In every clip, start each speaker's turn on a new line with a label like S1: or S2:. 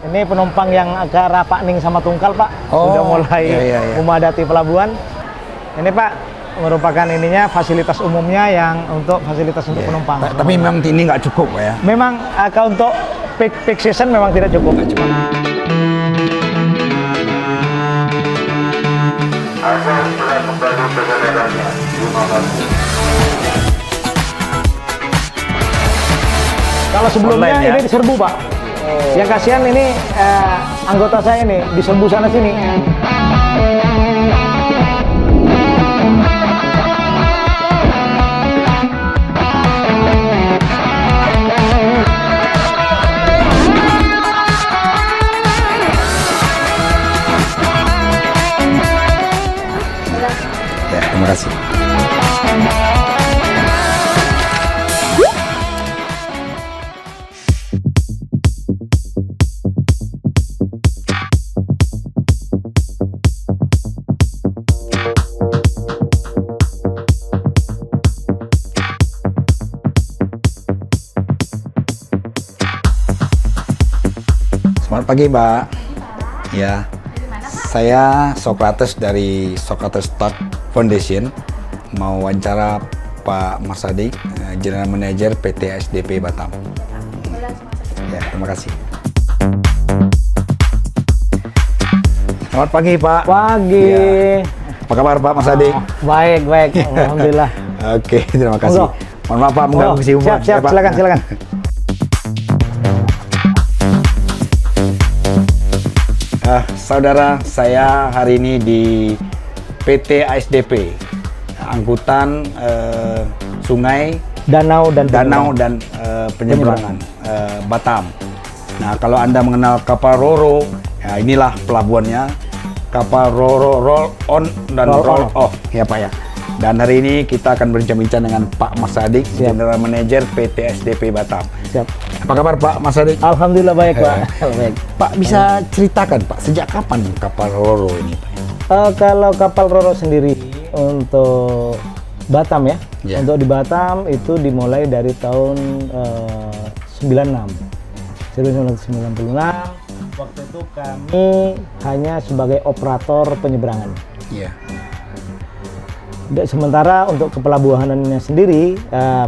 S1: Ini penumpang yang agak rapak ning sama tungkal, Pak. Sudah mulai memadati pelabuhan. Ini, Pak, merupakan ininya fasilitas umumnya yang untuk fasilitas untuk penumpang.
S2: Tapi memang ini nggak cukup, Pak, ya?
S1: Memang untuk peak season memang tidak cukup. Kalau sebelumnya
S2: online, ya?
S1: ini diserbu, Pak. Yang kasihan ini anggota saya ini diserbu sana sini.
S2: Ya, terima kasih. Selamat pagi, Mbak. Ya, saya Socrates dari Socrates Thought Foundation. Mau wawancara Pak Masadik, General Manager PT ASDP Batam. Ya, terima kasih. Selamat pagi, Pak.
S1: Pagi.
S2: Ya. Apa kabar, Pak Masadik?
S1: Baik. Alhamdulillah.
S2: Oke, terima kasih. Mohon maaf, Pak, mengganggu kesibukan.
S1: Siap, silakan.
S2: Saudara, saya hari ini di PT ASDP, angkutan sungai,
S1: Danau dan
S2: penyeberangan Batam. Nah, kalau Anda mengenal kapal Roro, ya inilah pelabuhannya. Kapal Roro roll on dan roll off, ya Pak ya. Dan hari ini kita akan berbincang-bincang dengan Pak Masadik, General Manager PT ASDP Batam.
S1: Siap.
S2: Apa kabar Pak Masadik?
S1: Alhamdulillah baik, Pak. Baik.
S2: Pak, bisa ceritakan Pak, sejak kapan kapal Roro ini Pak?
S1: Kalau kapal Roro sendiri untuk Batam ya, untuk di Batam itu dimulai dari tahun 1996. Waktu itu kami hanya sebagai operator penyeberangan.
S2: Iya.
S1: Sementara untuk kepelabuhanannya sendiri,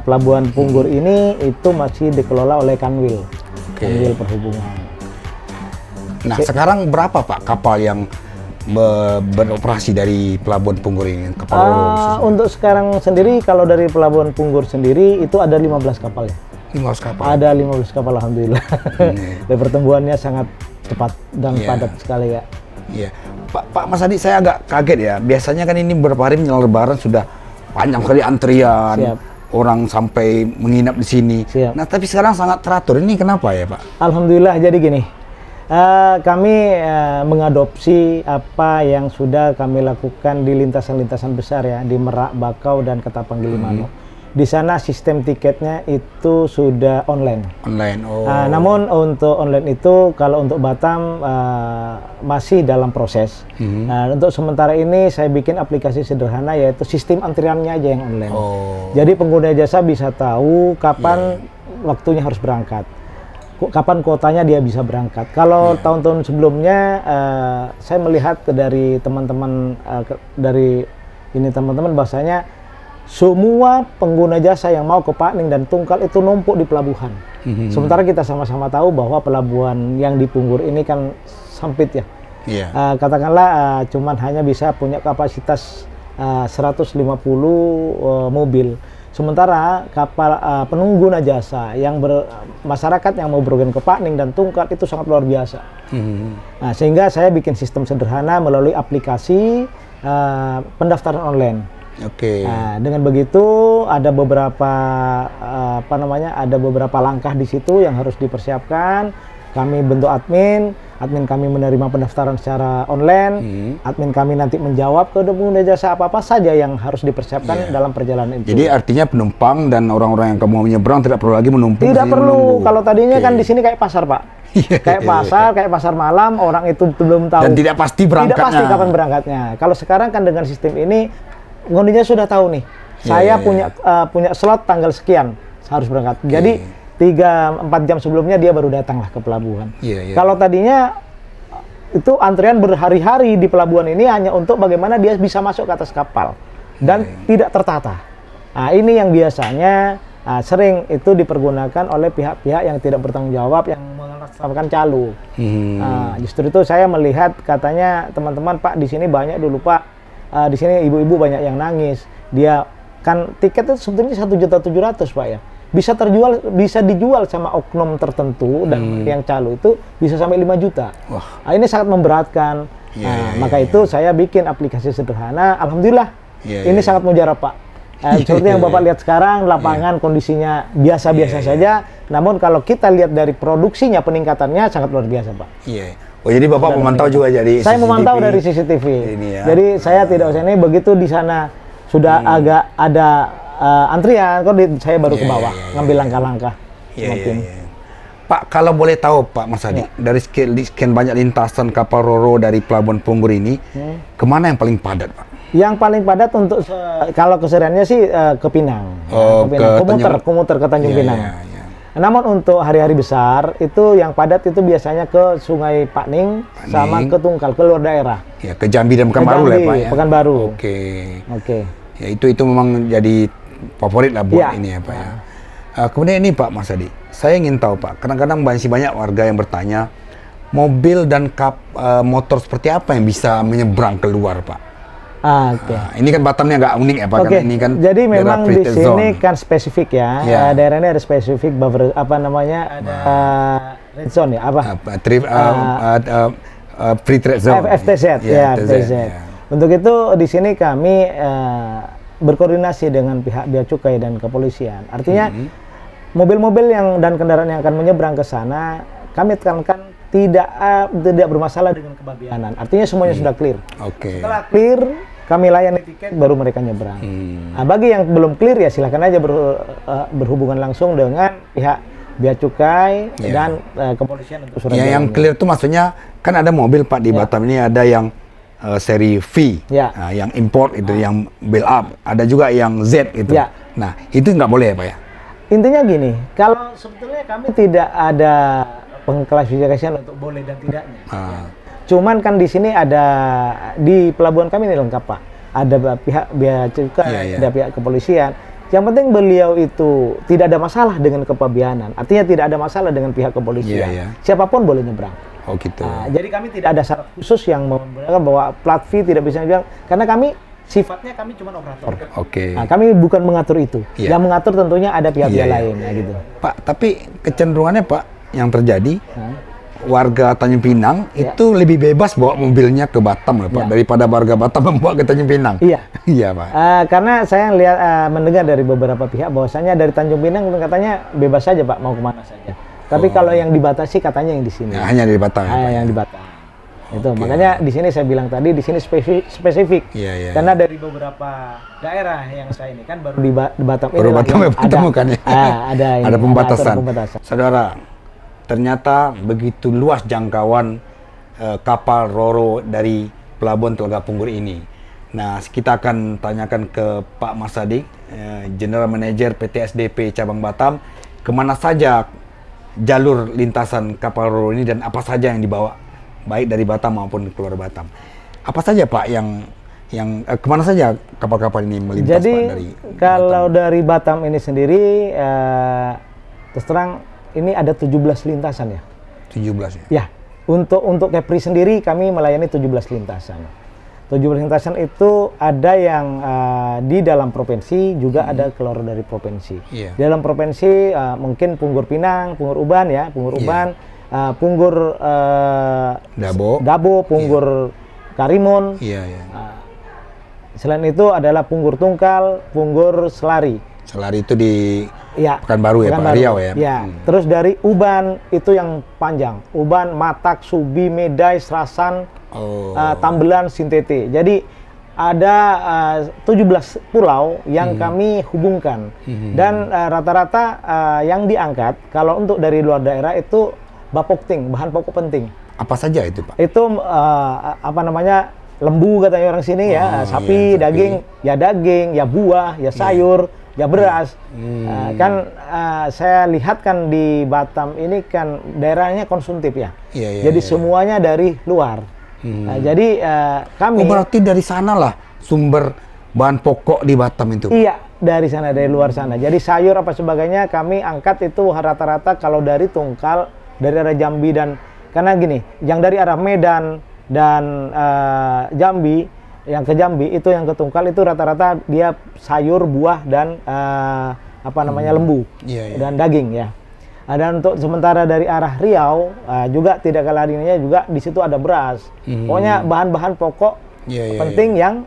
S1: pelabuhan Punggur ini itu masih dikelola oleh Kanwil, Kanwil Perhubungan.
S2: Nah, sekarang berapa Pak kapal yang beroperasi dari pelabuhan Punggur ini? Kapal Roro
S1: untuk sekarang sendiri, kalau dari pelabuhan Punggur sendiri itu ada 15 kapal ya.
S2: 15 kapal?
S1: Ada 15 kapal, alhamdulillah. Dan pertumbuhannya sangat cepat dan padat sekali ya.
S2: Iya. Pak Masadi, saya agak kaget ya. Biasanya kan ini beberapa hari menjelang Lebaran sudah panjang kali antrian.
S1: Siap.
S2: Orang sampai menginap di sini.
S1: Siap.
S2: Nah, tapi sekarang sangat teratur. Ini kenapa ya, Pak?
S1: Alhamdulillah, jadi gini. Kami mengadopsi apa yang sudah kami lakukan di lintasan-lintasan besar ya, di Merak, Bakau, dan Ketapang Gilimanuk. Di sana sistem tiketnya itu sudah online.
S2: Online, oh.
S1: Namun untuk online itu, kalau untuk Batam masih dalam proses. Nah, untuk sementara ini saya bikin aplikasi sederhana, yaitu sistem antriannya aja yang online. Jadi pengguna jasa bisa tahu kapan waktunya harus berangkat, kapan kuotanya dia bisa berangkat. Kalau tahun-tahun sebelumnya, saya melihat dari teman-teman teman-teman bahasanya semua pengguna jasa yang mau ke Pakning dan Tungkal itu numpuk di pelabuhan. Sementara kita sama-sama tahu bahwa pelabuhan yang di Punggur ini kan sempit ya. Katakanlah cuman hanya bisa punya kapasitas 150 mobil. Sementara kapal pengguna jasa yang masyarakat yang mau bepergian ke Pakning dan Tungkal itu sangat luar biasa. Nah, sehingga saya bikin sistem sederhana melalui aplikasi pendaftaran online. Nah, dengan begitu ada beberapa ada beberapa langkah di situ yang harus dipersiapkan. Kami bentuk admin kami menerima pendaftaran secara online, admin kami nanti menjawab ke pengguna jasa apa saja yang harus dipersiapkan dalam perjalanan itu.
S2: Jadi artinya penumpang dan orang-orang yang mau menyeberang tidak perlu lagi menumpuk.
S1: Tidak perlu. Kalau tadinya kan di sini kayak pasar, Pak. Kayak pasar malam, orang itu belum tahu.
S2: Dan tidak pasti berangkatnya.
S1: Tidak pasti kapan berangkatnya. kalau sekarang kan dengan sistem ini, pengundinya sudah tahu nih, saya punya slot tanggal sekian harus berangkat. Jadi 3-4 jam sebelumnya dia baru datang lah ke pelabuhan.
S2: Kalau
S1: tadinya itu antrian berhari-hari di pelabuhan ini hanya untuk bagaimana dia bisa masuk ke atas kapal dan tidak tertata. Nah, ini yang biasanya sering itu dipergunakan oleh pihak-pihak yang tidak bertanggung jawab yang melaksanakan calo. Justru itu saya melihat katanya teman-teman, Pak, di sini banyak dulu, Pak, di sini ibu-ibu banyak yang nangis. Dia kan tiket itu sebetulnya 1.700.000, Pak, ya. Bisa dijual sama oknum tertentu dan yang calo itu bisa sampai 5 juta. Wah. Ini sangat memberatkan. Maka itu saya bikin aplikasi sederhana. Alhamdulillah ini sangat mujarab, Pak. Seperti yang Bapak lihat sekarang, lapangan kondisinya biasa-biasa saja. Namun kalau kita lihat dari produksinya, peningkatannya sangat luar biasa, Pak.
S2: Oh, jadi Bapak memantau juga jadi
S1: saya CCTV. Memantau dari CCTV. Jadi saya tidak usah ini, begitu di sana sudah agak ada antrian, saya baru ke bawah ngambil langkah-langkah.
S2: Pak, kalau boleh tahu, Pak Mas Hadi, dari sekian banyak lintasan kapal Roro dari Pelabuhan Punggur ini, kemana yang paling padat, Pak?
S1: Yang paling padat untuk kalau kesehariannya sih ke Pinang. Komuter ke Tanjung Pinang. Namun untuk hari-hari besar itu yang padat itu biasanya ke Sungai Pakning sama ke Tungkal, ke luar daerah.
S2: Ya, ke Jambi dan Pekanbaru lah, Pak, ya.
S1: Pekanbaru.
S2: Oke. Ya, itu memang jadi favorit lah buat ini ya, Pak, ya. Kemudian ini, Pak Mas Hadi, saya ingin tahu, Pak, kadang-kadang masih banyak warga yang bertanya, mobil dan motor seperti apa yang bisa menyeberang keluar, Pak? Ini kan Batamnya agak unik ya, Pak. Ini kan
S1: jadi memang di sini kan spesifik ya. Daerah ini ada spesifik buffer, apa namanya? Ada red zone ya,
S2: free trade zone.
S1: FTZ, FTZ. Untuk itu di sini kami berkoordinasi dengan pihak bea cukai dan kepolisian. Artinya mobil-mobil dan kendaraan yang akan menyeberang ke sana kami tekankan tidak bermasalah dengan kebabianan. Artinya semuanya sudah clear. Setelah clear, kami layani tiket, baru mereka nyebrang. Bagi yang belum clear ya silahkan aja berhubungan langsung dengan pihak bea cukai dan kepolisian untuk surat.
S2: Yang clear itu maksudnya kan ada mobil, Pak, di Batam ini ada yang seri V, yang import itu, yang build up, ada juga yang Z itu. Nah, itu nggak boleh ya, Pak, ya?
S1: Intinya gini, kalau sebetulnya kami tidak ada pengklasifikasian untuk boleh dan tidaknya. Cuman kan di sini ada, di pelabuhan kami ini lengkap, Pak. Ada pihak bea cukai, ada pihak kepolisian. Yang penting beliau itu tidak ada masalah dengan kepabianan. Artinya tidak ada masalah dengan pihak kepolisian. Siapapun boleh nyebrang.
S2: Oh gitu.
S1: Jadi kami tidak ada syarat khusus yang membenarkan bahwa plat V tidak bisa nyebrang, karena kami sifatnya kami cuma operator. Kami bukan mengatur itu. Yang mengatur tentunya ada pihak-pihak lain, ya gitu.
S2: Pak, tapi kecenderungannya, Pak, yang terjadi warga Tanjung Pinang itu lebih bebas bawa mobilnya ke Batam, Pak, daripada warga Batam membawa ke Tanjung Pinang. Iya, Pak.
S1: Karena saya lihat mendengar dari beberapa pihak bahwasanya dari Tanjung Pinang katanya bebas saja, Pak, mau kemana saja. Tapi kalau yang dibatasi katanya yang di sini.
S2: Hanya di Batam.
S1: Yang di Batam. Itu makanya di sini saya bilang tadi di sini spesifik. Karena dari beberapa daerah yang saya ini kan baru di Batam ini
S2: ada pembatasan. Saudara, ternyata begitu luas jangkauan kapal Roro dari Pelabuhan Telaga Punggur ini. Nah, kita akan tanyakan ke Pak Mas Hadi, General Manager PT SDP Cabang Batam, kemana saja jalur lintasan kapal Roro ini dan apa saja yang dibawa, baik dari Batam maupun keluar Batam. Apa saja, Pak, yang kemana saja kapal-kapal ini melintas,
S1: Jadi,
S2: Pak, dari
S1: kalau
S2: Batam?
S1: dari Batam ini sendiri, terus terang ini ada 17 lintasan ya.
S2: 17 ya?
S1: Ya, untuk Kepri sendiri kami melayani 17 lintasan. 17 lintasan itu ada yang di dalam provinsi, juga ada keluar dari provinsi. Di dalam provinsi mungkin Punggur Pinang, Punggur Uban ya, Punggur Uban, Punggur Dabo, Punggur Karimun. Selain itu adalah Punggur Tungkal, Punggur Selari.
S2: Selari itu di Pekanbaru ya, Pak, Riau ya.
S1: Terus dari Uban itu yang panjang. Uban, Matak, Subi, Medai, Serasan, Tambelan, Sintete. Jadi ada 17 pulau yang kami hubungkan. Dan rata-rata yang diangkat kalau untuk dari luar daerah itu bapokting, bahan pokok penting.
S2: Apa saja itu, Pak?
S1: Itu lembu katanya orang sini ya, sapi, daging, ya buah, ya sayur, ya beras. Saya lihat kan di Batam ini kan daerahnya konsumtif ya. Jadi semuanya dari luar. Jadi kami.
S2: Berarti dari sana lah sumber bahan pokok di Batam itu.
S1: Iya, dari sana, dari luar sana. Jadi sayur apa sebagainya kami angkat itu rata-rata kalau dari Tungkal, dari arah Jambi dan karena gini, yang dari arah Medan dan Jambi, yang ke Jambi itu yang ke Tungkal itu rata-rata dia sayur, buah dan lembu dan daging ya. Dan untuk sementara dari arah Riau juga tidak kalah ininya juga di situ ada beras. Pokoknya bahan-bahan pokok penting yang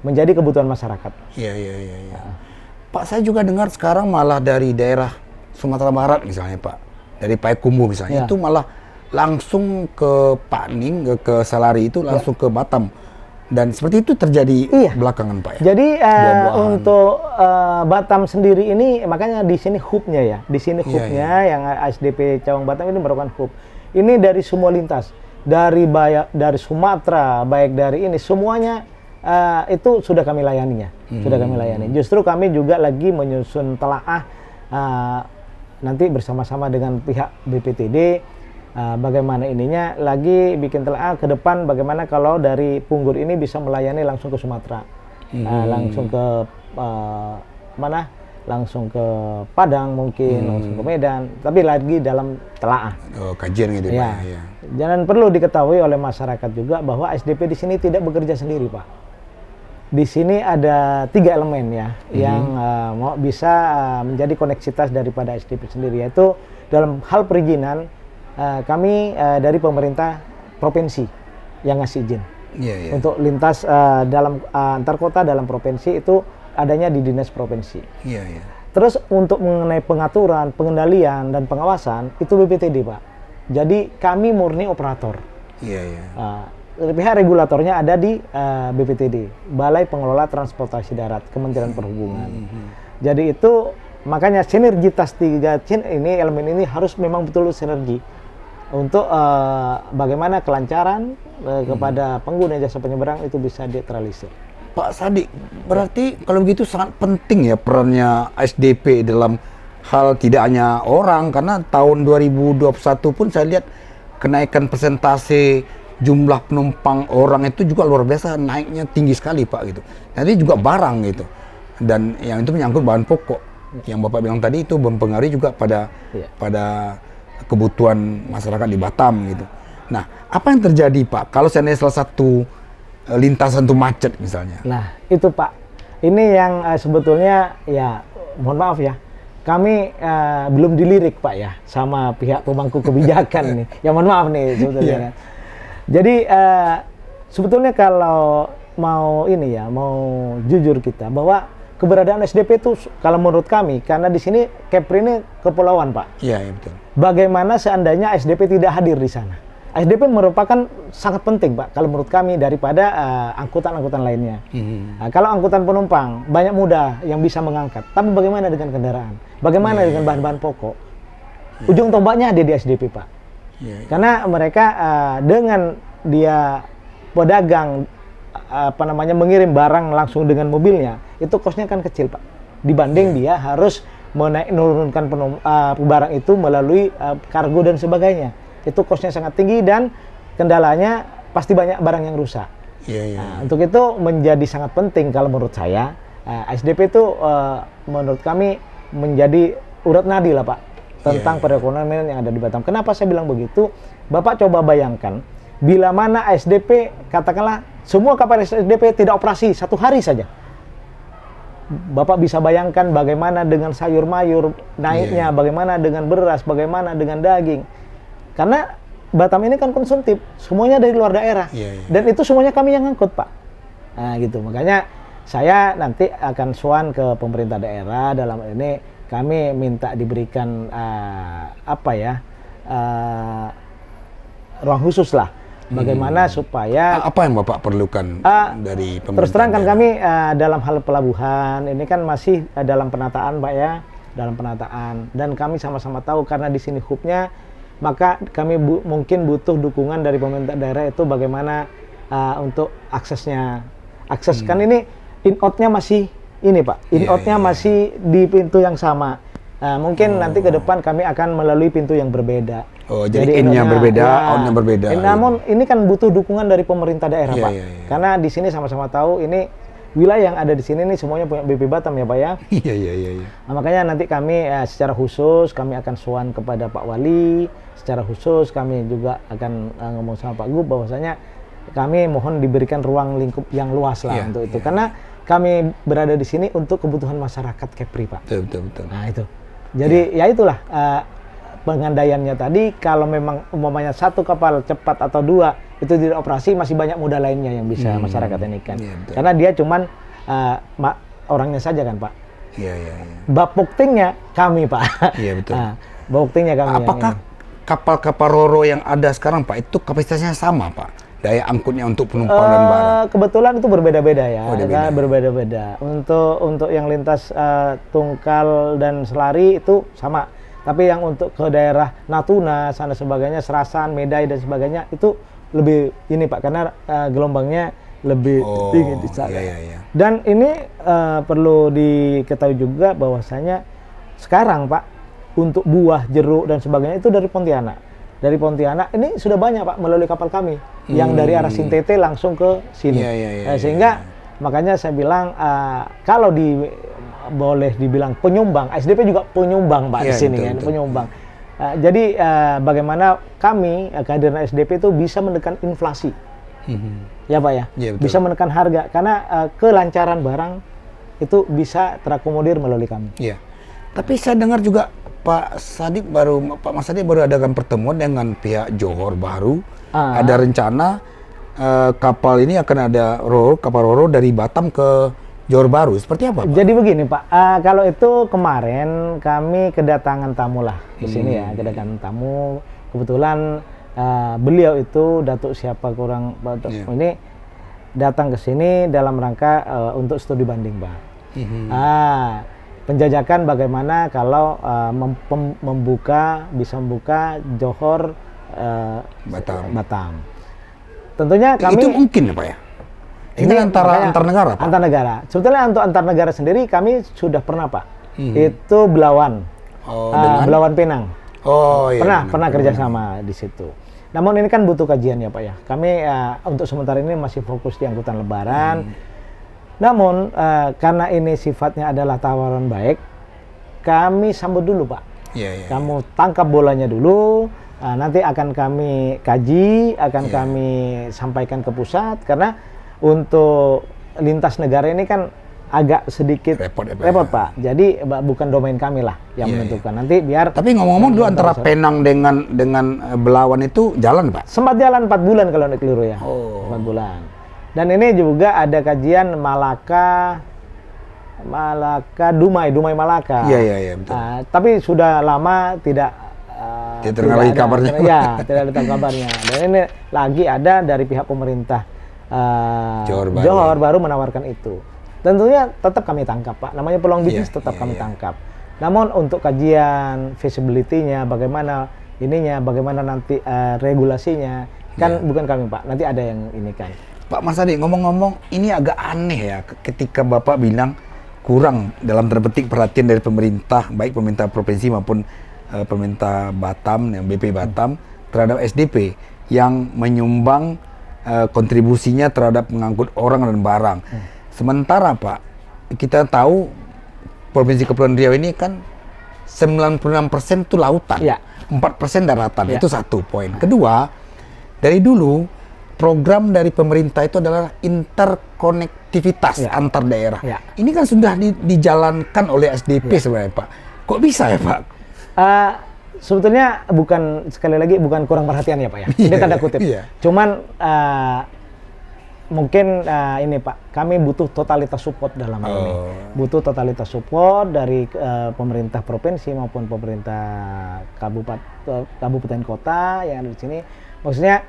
S1: menjadi kebutuhan masyarakat.
S2: Pak, saya juga dengar sekarang malah dari daerah Sumatera Barat misalnya Pak, dari Payakumbuh misalnya itu malah langsung ke Pakning, ke Salari itu langsung ke Batam. Dan seperti itu terjadi belakangan Pak ya.
S1: Jadi untuk Batam sendiri ini makanya di sini hubnya ya. Di sini hubnya yang ASDP Cawang Batam ini merupakan hub. Ini dari semua lintas. Dari Sumatera, baik dari ini semuanya itu sudah kami layaninya. Sudah kami layani. Justru kami juga lagi menyusun telaah nanti bersama-sama dengan pihak BPTD bagaimana ininya lagi bikin telaah ke depan bagaimana kalau dari Punggur ini bisa melayani langsung ke Sumatera, langsung ke mana? Langsung ke Padang mungkin, langsung ke Medan, tapi lagi dalam telaah.
S2: Kajian gitu
S1: ya. Pak. Ya. Jangan perlu diketahui oleh masyarakat juga bahwa SDP di sini tidak bekerja sendiri Pak. Di sini ada 3 elemen ya yang mau bisa menjadi koneksitas daripada SDP sendiri, yaitu dalam hal perizinan. Kami dari pemerintah provinsi yang ngasih izin untuk lintas dalam antar kota dalam provinsi itu adanya di dinas provinsi. Terus untuk mengenai pengaturan, pengendalian dan pengawasan itu BPTD Pak. Jadi kami murni operator. Pihak regulatornya ada di BPTD, Balai Pengelola Transportasi Darat, Kementerian Perhubungan. Jadi itu makanya sinergitas 3 ini elemen ini harus memang betul sinergi untuk bagaimana kelancaran kepada pengguna jasa penyeberang itu bisa diteralisir.
S2: Pak Sadik, berarti kalau begitu sangat penting ya perannya SDP dalam hal tidak hanya orang, karena tahun 2021 pun saya lihat kenaikan persentase jumlah penumpang orang itu juga luar biasa, naiknya tinggi sekali Pak gitu. Nanti juga barang gitu, dan yang itu menyangkut bahan pokok. Yang Bapak bilang tadi itu mempengaruhi juga pada kebutuhan masyarakat di Batam gitu. Nah, apa yang terjadi Pak kalau seandainya salah satu lintasan itu macet misalnya?
S1: Nah, itu Pak. Ini yang sebetulnya ya mohon maaf ya. Kami belum dilirik Pak ya sama pihak pemangku kebijakan nih. Ya mohon maaf nih sebetulnya. Jadi sebetulnya kalau mau ini ya, mau jujur kita bahwa keberadaan SDP itu kalau menurut kami karena di sini Kepri ini kepulauan Pak.
S2: Iya betul.
S1: Bagaimana seandainya SDP tidak hadir di sana? SDP merupakan sangat penting Pak kalau menurut kami daripada angkutan-angkutan lainnya. Nah, kalau angkutan penumpang banyak mudah yang bisa mengangkat, tapi bagaimana dengan kendaraan? Bagaimana dengan bahan-bahan pokok? Ujung tombaknya ada di SDP Pak. Karena mereka dengan dia pedagang mengirim barang langsung dengan mobilnya, itu kosnya kan kecil Pak. Dibanding dia harus menurunkan barang itu melalui kargo dan sebagainya. Itu kosnya sangat tinggi dan kendalanya pasti banyak barang yang rusak. Nah, untuk itu menjadi sangat penting kalau menurut saya SDP itu menurut kami menjadi urat nadi lah Pak tentang perekonomian yang ada di Batam. Kenapa saya bilang begitu? Bapak coba bayangkan bila mana SDP katakanlah semua kapal SDP tidak operasi 1 hari saja. Bapak bisa bayangkan bagaimana dengan sayur mayur naiknya, bagaimana dengan beras, bagaimana dengan daging. Karena Batam ini kan konsumtif, semuanya dari luar daerah, dan itu semuanya kami yang ngangkut Pak. Nah gitu, makanya saya nanti akan sowan ke pemerintah daerah dalam ini kami minta diberikan ruang khusus lah, bagaimana supaya
S2: apa yang Bapak perlukan dari pemerintah?
S1: Terus terang kan kami dalam hal pelabuhan ini kan masih dalam penataan Pak ya, dalam penataan, dan kami sama-sama tahu karena di sini hubnya. Maka kami mungkin butuh dukungan dari pemerintah daerah itu bagaimana untuk aksesnya. Akses kan ini in-out-nya masih ini Pak, in-outnya masih di pintu yang sama. Mungkin nanti ke depan kami akan melalui pintu yang berbeda.
S2: Oh, jadi in-nya berbeda, out-nya berbeda.
S1: Namun ini kan butuh dukungan dari pemerintah daerah Pak. Karena di sini sama-sama tahu ini wilayah yang ada di sini nih semuanya punya BP Batam ya Pak ya.
S2: Iya.
S1: Nah, makanya nanti kami secara khusus kami akan sowan kepada Pak Wali, secara khusus kami juga akan ngomong sama Pak Gub bahwasanya kami mohon diberikan ruang lingkup yang luas lah untuk itu. Karena kami berada di sini untuk kebutuhan masyarakat Kepri Pak.
S2: Betul.
S1: Nah itu. Jadi ya itulah pengandaiannya tadi, kalau memang umpamanya satu kapal cepat atau 2 itu tidak operasi, masih banyak moda lainnya yang bisa masyarakat ini kan. Karena dia cuman orangnya saja kan Pak.
S2: Iya.
S1: Bapuktingnya kami Pak.
S2: Iya betul.
S1: Bapuktingnya kami.
S2: Apakah kapal-kapal Roro yang ada sekarang Pak itu kapasitasnya sama Pak? Daya angkutnya untuk penumpang dan barang?
S1: Kebetulan itu berbeda-beda ya.
S2: Berbeda-beda.
S1: Untuk yang lintas Tungkal dan Selari itu sama. Tapi yang untuk ke daerah Natuna, sana sebagainya, Serasan, Meday dan sebagainya itu lebih ini Pak, karena gelombangnya lebih tinggi di sana.
S2: Iya.
S1: Dan ini perlu diketahui juga bahwasanya sekarang Pak, untuk buah, jeruk dan sebagainya itu dari Pontianak. Dari Pontianak ini sudah banyak Pak melalui kapal kami yang dari arah Sintete langsung ke sini. Sehingga makanya saya bilang kalau boleh dibilang penyumbang, SDP juga penyumbang Pak di sini kan, penyumbang. Jadi bagaimana kami kehadiran SDP itu bisa menekan inflasi. Ya Pak ya. Bisa menekan harga karena kelancaran barang itu bisa terakomodir melalui kami.
S2: Iya. Tapi saya dengar juga Pak Mas Sadik baru adakan pertemuan dengan pihak Johor Bahru. Ada rencana kapal ini akan ada kapal Roro dari Batam ke Johor Bahru. Seperti apa Pak?
S1: Jadi begini Pak, kalau itu kemarin kami kedatangan tamu lah di sini ya, kedatangan tamu. Kebetulan beliau itu Datuk siapa kurang ini datang ke sini dalam rangka untuk studi banding Pak. Penjajakan bagaimana kalau bisa membuka Johor Batam. Tentunya kami
S2: itu mungkin ya Pak ya. Ini antar negara Pak.
S1: Antar negara. Sebetulnya untuk antar negara sendiri kami sudah pernah Pak. Itu Belawan. Belawan Penang. Pernah kerjasama di situ. Namun ini kan butuh kajian ya Pak ya. Kami untuk sementara ini masih fokus di angkutan lebaran. Namun karena ini sifatnya adalah tawaran baik, kami sambut dulu Pak. Kamu tangkap bolanya dulu, nanti akan kami kaji, akan kami sampaikan ke pusat, karena untuk lintas negara ini kan agak sedikit repot Pak. Jadi bukan domain kami lah yang menentukan. Nanti biar.
S2: Tapi ngomong-ngomong dulu antara Penang dengan Belawan itu jalan Pak?
S1: Sempat jalan 4 bulan kalau tidak keliru ya. 4 bulan. Dan ini juga ada kajian Malaka, Dumai Malaka.
S2: Iya betul.
S1: Tapi sudah lama tidak
S2: dengar lagi kabarnya.
S1: Tidak ada kabarnya. Dan ini lagi ada dari pihak pemerintah
S2: Johor
S1: Bahru menawarkan itu. Tentunya tetap kami tangkap Pak. Namanya peluang bisnis tetap kami tangkap. Namun untuk kajian feasibility-nya, bagaimana nanti regulasinya, kan bukan kami Pak. Nanti ada yang ini kan.
S2: Pak Mas Sadik, ngomong-ngomong, ini agak aneh ya ketika Bapak bilang kurang dalam tanda petik perhatian dari pemerintah, baik pemerintah provinsi maupun pemerintah Batam, yang BP Batam, terhadap SDP yang menyumbang kontribusinya terhadap mengangkut orang dan barang. Sementara Pak, kita tahu Provinsi Kepulauan Riau ini kan 96% itu lautan, 4% daratan, itu satu poin. Kedua, dari dulu program dari pemerintah itu adalah interkonektivitas antar daerah. Ini kan sudah dijalankan oleh SDP sebenarnya Pak. Kok bisa ya Pak?
S1: Sebetulnya sekali lagi bukan kurang perhatian ya Pak ya. Ini tanda kutip. Cuman mungkin ini Pak, kami butuh totalitas support dalam hal ini. Butuh totalitas support dari pemerintah provinsi maupun pemerintah kabupaten kota yang ada di sini. Maksudnya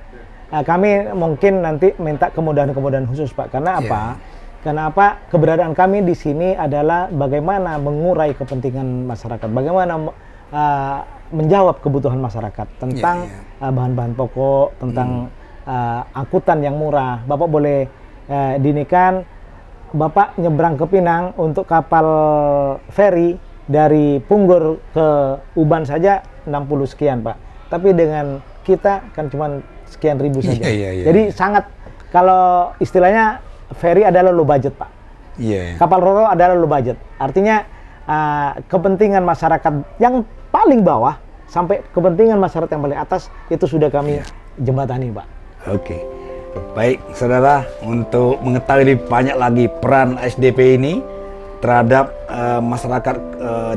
S1: kami mungkin nanti minta kemudahan-kemudahan khusus Pak. Karena apa? Karena apa? Keberadaan kami di sini adalah bagaimana mengurai kepentingan masyarakat, bagaimana menjawab kebutuhan masyarakat tentang bahan-bahan pokok, tentang angkutan yang murah. Bapak boleh dinikan Bapak nyebrang ke Pinang untuk kapal feri dari Punggur ke Uban saja 60 sekian, Pak. Tapi dengan kita kan cuma sekian ribu saja. Jadi sangat, kalau istilahnya feri adalah low budget, Pak. Kapal Roro adalah low budget. Artinya kepentingan masyarakat yang paling bawah sampai kepentingan masyarakat yang paling atas itu sudah kami jembatani, Pak.
S2: Oke. Baik, saudara, untuk mengetahui lebih banyak lagi peran SDP ini terhadap masyarakat,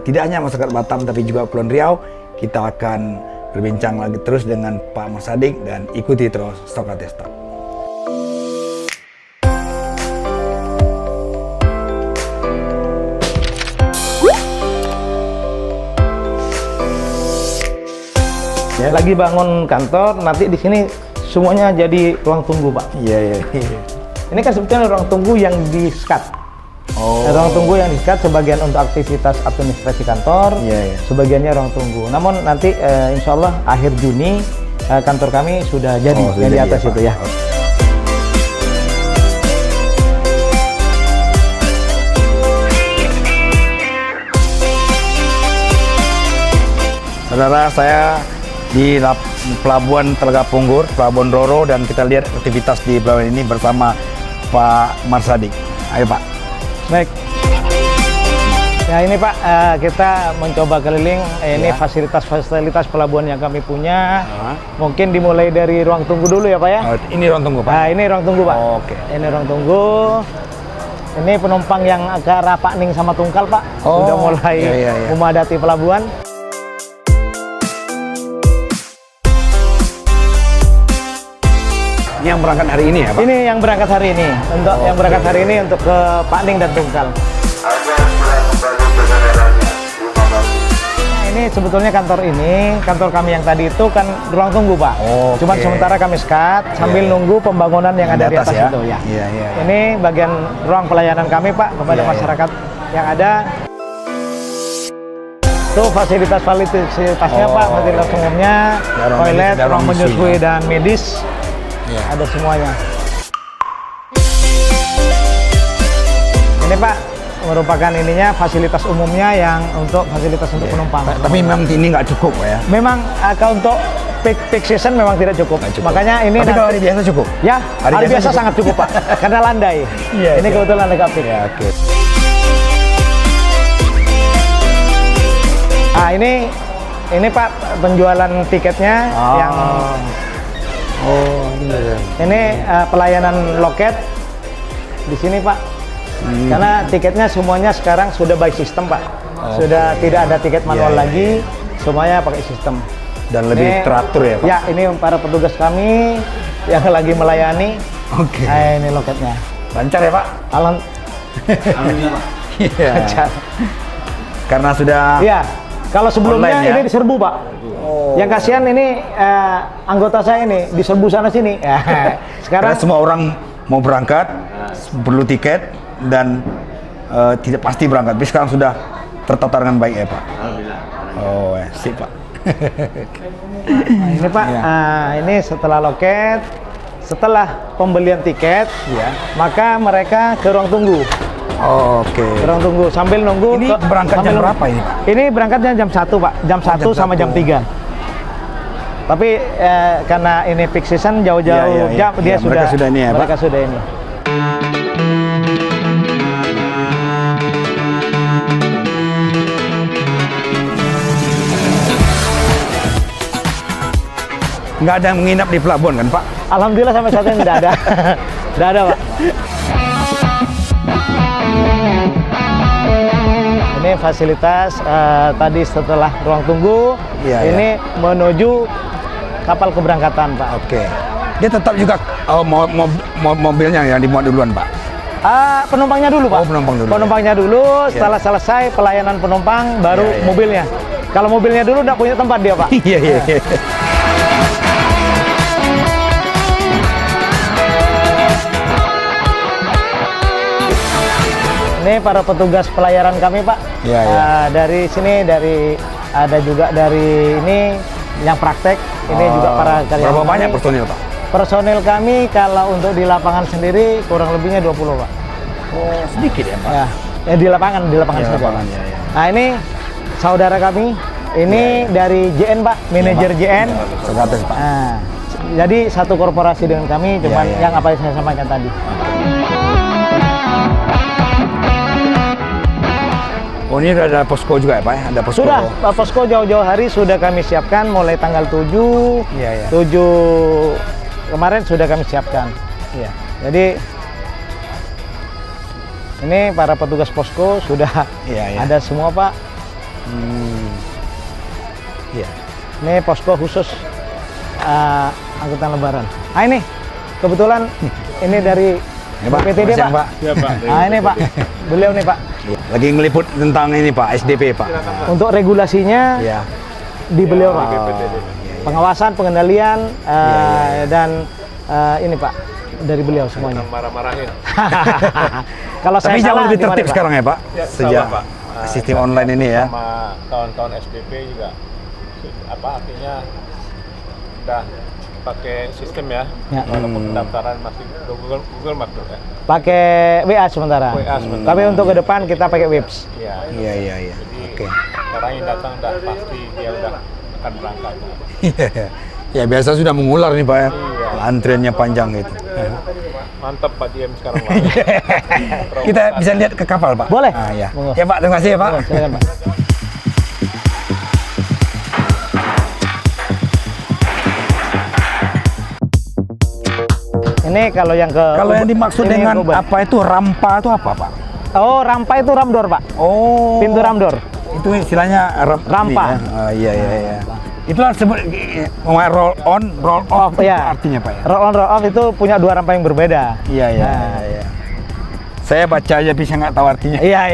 S2: tidak hanya masyarakat Batam tapi juga Kepulauan Riau, kita akan berbincang lagi terus dengan Pak Marsadik dan ikuti terus Sokrates Talk.
S1: Ya, lagi bangun kantor, nanti di sini semuanya jadi ruang tunggu, Pak.
S2: Iya.
S1: Ini kan sebetulnya ruang tunggu yang di-skat. Ruang tunggu yang di-skat sebagian untuk aktivitas administrasi kantor, sebagiannya ruang tunggu. Namun nanti insya Allah akhir Juni kantor kami sudah jadi yang di atas itu ya.
S2: Saudara, saya di Pelabuhan Telaga Punggur, Pelabuhan Roro, dan kita lihat aktivitas di pelabuhan ini bersama Pak Marsadik. Ayo Pak.
S1: Baik. Ya ini Pak, kita mencoba keliling. Ini fasilitas-fasilitas pelabuhan yang kami punya. Mungkin dimulai dari ruang tunggu dulu ya Pak ya.
S2: Ini ruang tunggu Pak.
S1: Nah ini ruang tunggu Pak.
S2: Oke.
S1: Ini ruang tunggu. Ini penumpang yang ke arah Pakning sama Tungkal Pak. Sudah mulai memadati pelabuhan.
S2: Yang berangkat hari ini ya Pak?
S1: Ini yang berangkat hari ini. Untuk yang berangkat hari ini untuk ke Pakning dan Tungkal. Nah, ini sebetulnya kantor kami yang tadi itu kan ruang tunggu Pak. Cuman sementara kami skat sambil nunggu pembangunan yang ada di atas itu ya. Ini bagian ruang pelayanan kami Pak kepada masyarakat yang ada. Itu fasilitasnya Pak, fasilitas umumnya, toilet, ruang menyusui dan medis. Ada semuanya. Ini Pak merupakan fasilitas umumnya yang untuk fasilitas untuk penumpang.
S2: Tapi memang ini nggak cukup ya?
S1: Memang kalau untuk peak season memang tidak cukup. Makanya ini.
S2: Tapi kalau hari biasa cukup?
S1: Ya, hari biasa sangat cukup Pak. Karena landai. Ini kebetulan agak peak. Nah ini Pak penjualan tiketnya yang. Ini pelayanan loket di sini Pak. Karena tiketnya semuanya sekarang sudah by system Pak. Sudah tidak ada tiket manual lagi, semuanya pakai sistem.
S2: Dan lebih teratur ya Pak?
S1: Ya, ini para petugas kami yang lagi melayani. Ini loketnya.
S2: Lancar ya Pak?
S1: Alhamdulillah.
S2: Lancar. Karena sudah.
S1: Iya. Kalau sebelumnya ini diserbu Pak. Yang kasihan ini anggota saya ini diserbu sana sini. Sekarang
S2: karena semua orang mau berangkat perlu tiket dan tidak pasti berangkat. Tapi sekarang sudah tertata dengan baik ya Pak. Alhamdulillah. Sip Pak.
S1: Nah, ini Pak, ini setelah loket, setelah pembelian tiket, maka mereka ke ruang tunggu. Ruang tunggu sambil nunggu.
S2: Ini berangkat jam berapa ini Pak?
S1: Ini berangkatnya jam 1 Pak, jam 1 sama jam 3. Tapi karena ini peak season jauh-jauh jam dia
S2: mereka sudah ini ya Pak?
S1: Mereka sudah ini.
S2: Nggak ada yang menginap di pelabuhan kan Pak?
S1: Alhamdulillah sampai saat ini tidak ada. Tidak ada Pak. Ini fasilitas tadi setelah ruang tunggu, ini menuju kapal keberangkatan Pak.
S2: Dia tetap juga mobilnya yang dimuat duluan Pak?
S1: Penumpangnya dulu Pak. Penumpangnya dulu, setelah selesai pelayanan penumpang baru mobilnya. Kalau mobilnya dulu nggak punya tempat dia Pak. Ini para petugas pelayaran kami Pak. Dari sini ada juga dari ini yang praktek. Ini juga para karyawan.
S2: Berapa banyak personil Pak?
S1: Personil kami kalau untuk di lapangan sendiri kurang lebihnya 20 Pak.
S2: Oh, sedikit ya, Pak?
S1: Ya, di lapangan saja.
S2: Ya.
S1: Nah, ini saudara kami, ini dari JN, Pak, manajer JN.
S2: Sekretaris, Pak.
S1: Nah, jadi satu korporasi dengan kami, cuman yang apa yang saya sampaikan tadi.
S2: Oh, ini ada posko juga ya, Pak? Ada posko.
S1: Sudah, posko jauh-jauh hari sudah kami siapkan mulai tanggal 7. 7 kemarin sudah kami siapkan. Iya. Jadi ini para petugas posko sudah ada semua, Pak.
S2: Iya.
S1: Ini posko khusus angkutan lebaran. Ah, ini kebetulan ini dari BPTD, Pak.
S2: Pak.
S3: Ya, Pak.
S1: Ah, ini Pak, beliau nih, Pak.
S2: Lagi ngeliput tentang ini, Pak, SDP, Pak.
S1: Untuk regulasinya di beliau, Pak. Pengawasan, pengendalian, dan ini, Pak, dari beliau semuanya.
S3: Marah-marahin.
S1: Kalau saya
S2: Tapi jauh
S1: salah,
S2: lebih tertib
S1: gimana, Pak?
S2: sekarang ya, Pak?
S3: Ya,
S2: Sejak
S3: sama, Pak.
S2: sistem online ini ya.
S3: Sama kawan-kawan SDP juga, artinya udah pakai sistem ya. Walaupun pendaftaran masih Google Maps ya.
S1: Pakai WA sementara. Tapi untuk ke depan kita pakai Webs.
S2: Iya.
S3: Oke. Sekarang yang datang udah pasti dia udah akan berangkat.
S2: Ya biasa sudah mengular nih, Pak ya. Antriannya panjang gitu.
S3: Mantap Pak DM sekarang, Pak.
S2: Kita bisa lihat ke kapal, Pak?
S1: Boleh.
S2: Ya. Ya, Pak, terima kasih ya, Pak.
S1: Silakan, Pak. Ini kalau yang
S2: dimaksud
S1: ini
S2: dengan
S1: yang
S2: apa itu rampa itu apa, Pak?
S1: Oh, rampa itu ramdor, Pak.
S2: Oh.
S1: Pintu ramdor.
S2: Itu istilahnya
S1: Rampa.
S2: Iya. Itulah sebut roll on, roll off.
S1: Ya.
S2: Artinya, Pak ya.
S1: Roll on, roll off itu punya dua rampa yang berbeda.
S2: Iya. Saya baca aja bisa nggak tahu artinya.
S1: Iya.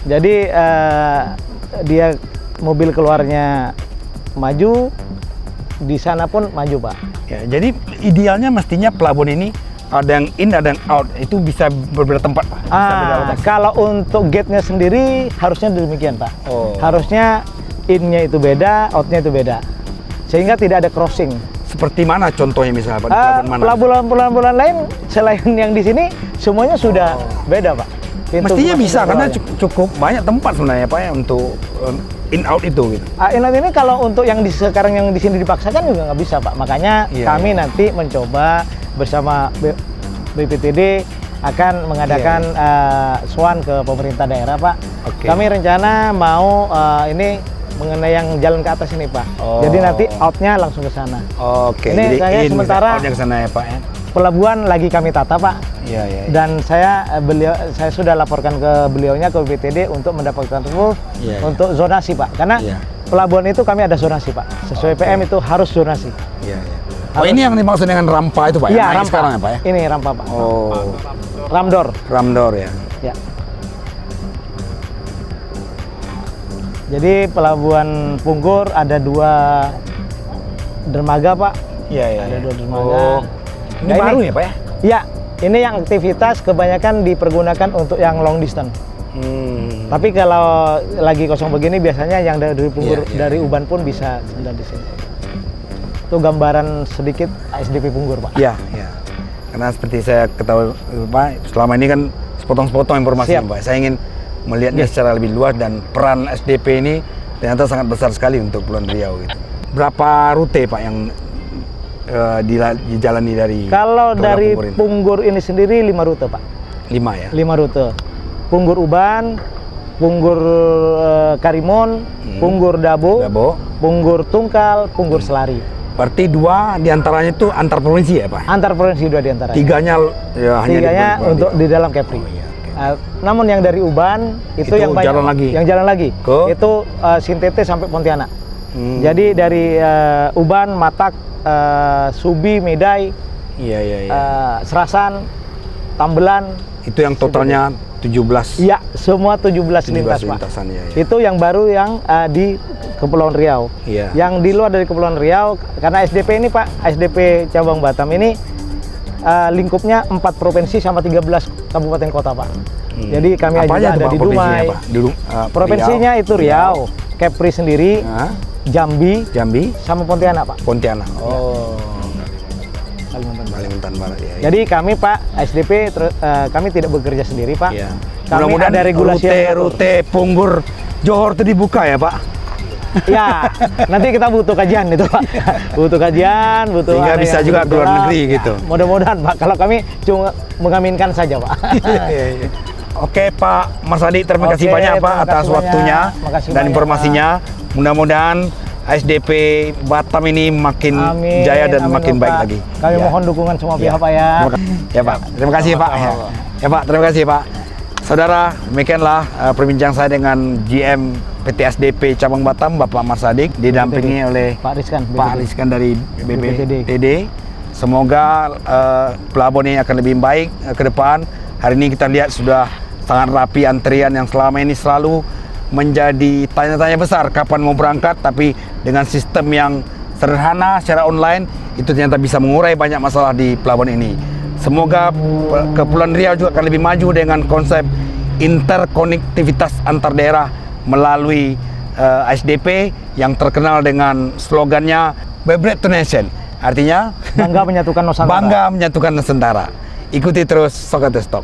S1: Jadi dia mobil keluarnya maju, di sana pun maju, Pak.
S2: Ya, jadi idealnya mestinya pelabuhan ini ada yang in, ada yang out. Itu bisa berbeda tempat, Pak.
S1: Kalau untuk gate-nya sendiri harusnya demikian, Pak.
S2: Oh.
S1: Harusnya in-nya itu beda, out-nya itu beda. Sehingga tidak ada crossing.
S2: Seperti mana contohnya misalnya, Pak? Di pelabuhan mana?
S1: Pelabuhan lain selain yang di sini semuanya sudah beda, Pak.
S2: Mestinya bisa karena cukup banyak tempat sebenarnya, Pak ya, untuk in out itu gitu.
S1: In out ini kalau untuk yang sekarang yang di sini dipaksakan juga nggak bisa, Pak. Makanya kami nanti mencoba bersama BPTD akan mengadakan SWAN ke pemerintah daerah, Pak. Kami rencana mau ini mengenai yang jalan ke atas ini, Pak. Jadi nanti outnya langsung ke sana. Ini saya sementara
S2: outnya ke sana ya, Pak ya.
S1: Pelabuhan lagi kami tata, Pak.
S2: Iya.
S1: Dan saya sudah laporkan ke beliaunya, ke BPTD untuk mendapatkan approve untuk zonasi, Pak. Karena pelabuhan itu kami ada zonasi, Pak. Sesuai PM itu harus zonasi.
S2: Iya. Oh, ini yang dimaksud dengan rampa itu, Pak?
S1: Iya,
S2: rampa sekarang ya, Pak ya?
S1: Ini rampa, Pak.
S2: Oh.
S1: Ramdor
S2: ya.
S1: Ya. Jadi pelabuhan Punggur ada 2 dermaga, Pak.
S2: Iya.
S1: Ada 2 dermaga.
S2: Ini baru ya, Pak ya?
S1: Iya, ini yang aktivitas kebanyakan dipergunakan untuk yang long distance. Tapi kalau lagi kosong begini biasanya yang dari Punggur, dari Uban pun bisa sandar di sini. Itu gambaran sedikit SDP Punggur, Pak.
S2: Iya. Karena seperti saya ketahui, Pak, selama ini kan sepotong-sepotong informasi, Pak. Saya ingin melihatnya secara lebih luas dan peran SDP ini ternyata sangat besar sekali untuk Kepulauan Riau gitu. Berapa rute, Pak, yang dijalani dari
S1: dari Punggur ini sendiri 5 rute, Pak.
S2: 5 ya?
S1: 5 rute. Punggur Uban, Punggur Karimun, Punggur Dabo, Punggur Tungkal, Punggur Selari.
S2: Berarti 2 diantaranya itu antar provinsi ya, Pak?
S1: Antar provinsi 2 diantaranya.
S2: 3-nya
S1: hanya untuk di dalam Kepri. Namun yang dari Uban itu yang banyak, jalan lagi. Itu Sintete sampai Pontianak. Jadi dari Uban, Matak, Subi, Meday, Serasan, Tambelan. Itu
S2: yang totalnya 17.
S1: Iya, semua 17 lintas, Pak. Itu yang baru yang di Kepulauan Riau. Yang di luar dari Kepulauan Riau, karena SDP ini, Pak, SDP cabang Batam ini lingkupnya 4 provinsi sama 13 kabupaten kota, Pak. Jadi kami juga ada di Dumai. Provinsinya itu Riau, Kepri sendiri, Jambi,
S2: sama
S1: Pontianak, Pak.
S2: Pontianak.
S1: Kalimantan
S2: Barat ya.
S1: Jadi kami Pak SDP kami tidak bekerja sendiri Pak.
S2: Iya.
S1: Kami
S2: Mudah-mudahan
S1: ada regulasi
S2: rute Punggur Johor itu dibuka ya Pak.
S1: Ya, nanti kita butuh kajian itu Pak. Butuh kajian, butuh
S2: sehingga bisa juga ke luar negeri gitu.
S1: Mudah-mudahan Pak. Kalau kami cuma mengaminkan saja Pak.
S2: Oke Pak Marsadi, terima kasih banyak Pak atas waktunya dan informasinya. Mudah-mudahan SDP Batam ini makin jaya dan makin baik lagi.
S1: Kami mohon dukungan semua pihak Pak ya.
S2: Ya Pak, terima kasih Pak. Ya Pak, terima kasih Pak. Saudara, demikianlah perbincangan saya dengan GM PT SDP Cabang Batam, Bapak Marsadi, didampingi oleh
S1: Pak Rizkan
S2: dari BPTD. Semoga pelabuhan ini akan lebih baik ke depan. Hari ini kita lihat sudah sangat rapi antrian yang selama ini selalu menjadi tanya-tanya besar kapan mau berangkat, tapi dengan sistem yang sederhana secara online itu ternyata bisa mengurai banyak masalah di pelabuhan ini. Semoga Kepulauan Riau juga akan lebih maju dengan konsep interkonektivitas antar daerah melalui SDP yang terkenal dengan slogannya Vibrate to Nation. Artinya
S1: bangga menyatukan Nusantara.
S2: Bangga menyatukan Nusantara. Ikuti terus Socrates Talk.